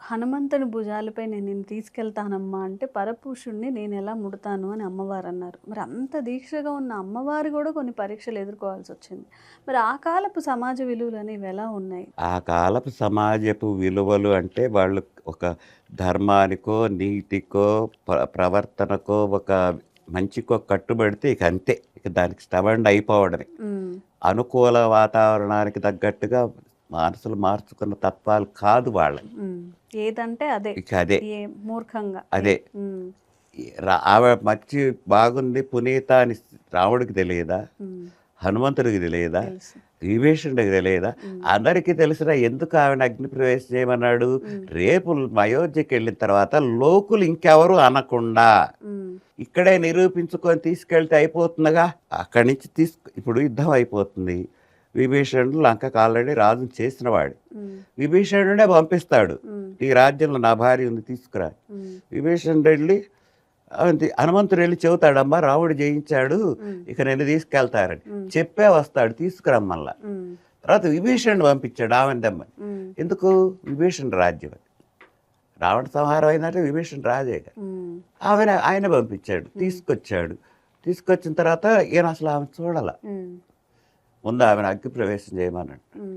హనుమంతుని భుజాలపై నేను నిన్ను తీసుకెళ్తానమ్మా అంటే పరపురుషుణ్ణి నేను ఎలా ముడతాను అని అమ్మవారు అన్నారు. మరి అంత దీక్షగా ఉన్న అమ్మవారు కూడా కొన్ని పరీక్షలు ఎదుర్కోవాల్సి వచ్చింది. మరి ఆ కాలపు సమాజ విలువలు అనేవి ఎలా ఉన్నాయి? ఆ కాలపు సమాజపు విలువలు అంటే వాళ్ళు ఒక ధర్మానికో, నీతికో, ప్రవర్తనకో, ఒక మంచికో కట్టుబడితే ఇక అంతే. ఇక దానికి స్టబండ్ అయిపోవడమే. ఉమ్, అనుకూల వాతావరణానికి తగ్గట్టుగా మనసులు మార్చుకున్న తత్వాలు కాదు వాళ్ళవి. ఉమ్. ఏదంటే అదే. ఇక అదే ఏ మూర్ఖంగా అదే ఉమ్, ఆవిడ మంచి బాగుంది పునీత అని రాముడికి తెలియదా? ఉమ్, హనుమంతుడికి తెలియదా? తెలుసు. విభీషణుడికి తెలియదా? ఉమ్, అందరికీ తెలిసినా ఎందుకు ఆవిడ అగ్ని ప్రవేశం చేయమన్నాడు? ఉమ్, రేపు అయోధ్యకి వెళ్ళిన తర్వాత లోకులు ఇంకెవరు అనకుండా ఉమ్, ఇక్కడే నిరూపించుకొని తీసుకెళ్తే అయిపోతుందిగా. అక్కడి నుంచి ఇప్పుడు యుద్ధం అయిపోతుంది. విభీషణుడు లంకకు ఆల్రెడీ రాజును చేసినవాడు. ఉమ్, విభీషణుడే పంపిస్తాడు, ఉమ్, ఈ రాజ్యంలో నా భార్య ఉంది తీసుకురా. ఉమ్, విభీషణుడు వెళ్ళి హనుమంతుడు వెళ్ళి చెబుతాడమ్మా రాముడు జయించాడు, ఉమ్, ఇక నేను తీసుకెళ్తారని ఉమ్, చెప్పే వస్తాడు తీసుకురమ్మల్లా. ఉమ్, తర్వాత విభీషణుడు పంపించాడు ఆమెను దమ్మని. ఉమ్, ఎందుకు? విభీషణుడు రాజ్యం అది. రావణ సంహారం అయిందంటే విభీషణుడు రాజేగా. ఉమ్, ఆయన పంపించాడు, తీసుకొచ్చాడు. తీసుకొచ్చిన తర్వాత ఈయన అసలు ఆమె చూడాల. ఉమ్, ముందు ఆమెను అగ్ని ప్రవేశం చేయమన్నాడు. ఉమ్,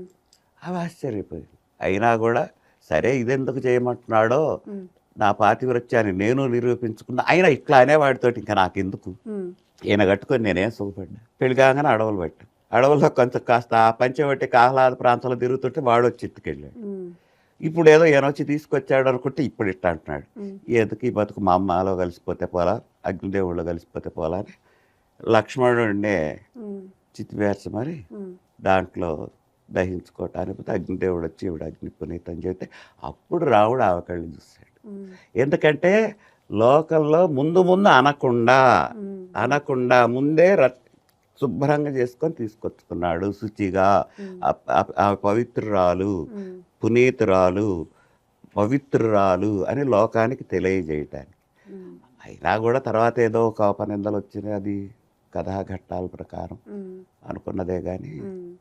ఆమె ఆశ్చర్యపోయింది. అయినా కూడా సరే ఇదెందుకు చేయమంటున్నాడో, ఉమ్, నా పాతివ్రత్యాన్ని నేను నిరూపించుకున్నా. అయినా ఇట్లా అనేవాడితోటి ఇంకా నాకెందుకు, ఉమ్, ఈయన కట్టుకొని నేనేం సుఖపడ్డా. పెళ్లి కాగానే అడవులు పట్టాం. అడవుల్లో కొంచెం కాస్త ఆ పంచవటికి ఆహ్లాద ప్రాంతంలో తిరుగుతుంటే వాడు వచ్చి ఎత్తుకెళ్ళాడు. ఉమ్, ఇప్పుడు ఏదో ఈయన వచ్చి తీసుకొచ్చాడు అనుకుంటే ఇప్పుడు ఇట్లా అంటున్నాడు. ఉమ్, ఎందుకు ఈ బతుకు మా అమ్మలో కలిసిపోతే పోలా, అగ్నిదేవుళ్ళు కలిసిపోతే పోలా అని లక్ష్మణుడినే ఉమ్, చితివేర్చమని ఉమ్, దాంట్లో దహించుకోవటానికి అగ్నిదేవుడు వచ్చి ఇవిడ అగ్ని పునీత్ అని చెబితే అప్పుడు రాముడు ఆమె కళ్ళు చూశాడు. ఉమ్, ఎందుకంటే లోకంలో ముందు ముందు ఉమ్, అనకుండా ముందే శుభ్రంగా చేసుకొని తీసుకొచ్చుకున్నాడు శుచిగా. ఉమ్, ఆ పవిత్రురాలు, ఉమ్, పునీతురాలు, పవిత్రురాలు అని లోకానికి తెలియజేయటానికి. ఉమ్, అయినా కూడా తర్వాత ఏదో ఒక అపనిందలు వచ్చినాయి, అది కథాఘట్టాల ప్రకారం ఉమ్, అనుకున్నదే కానీ ఉమ్.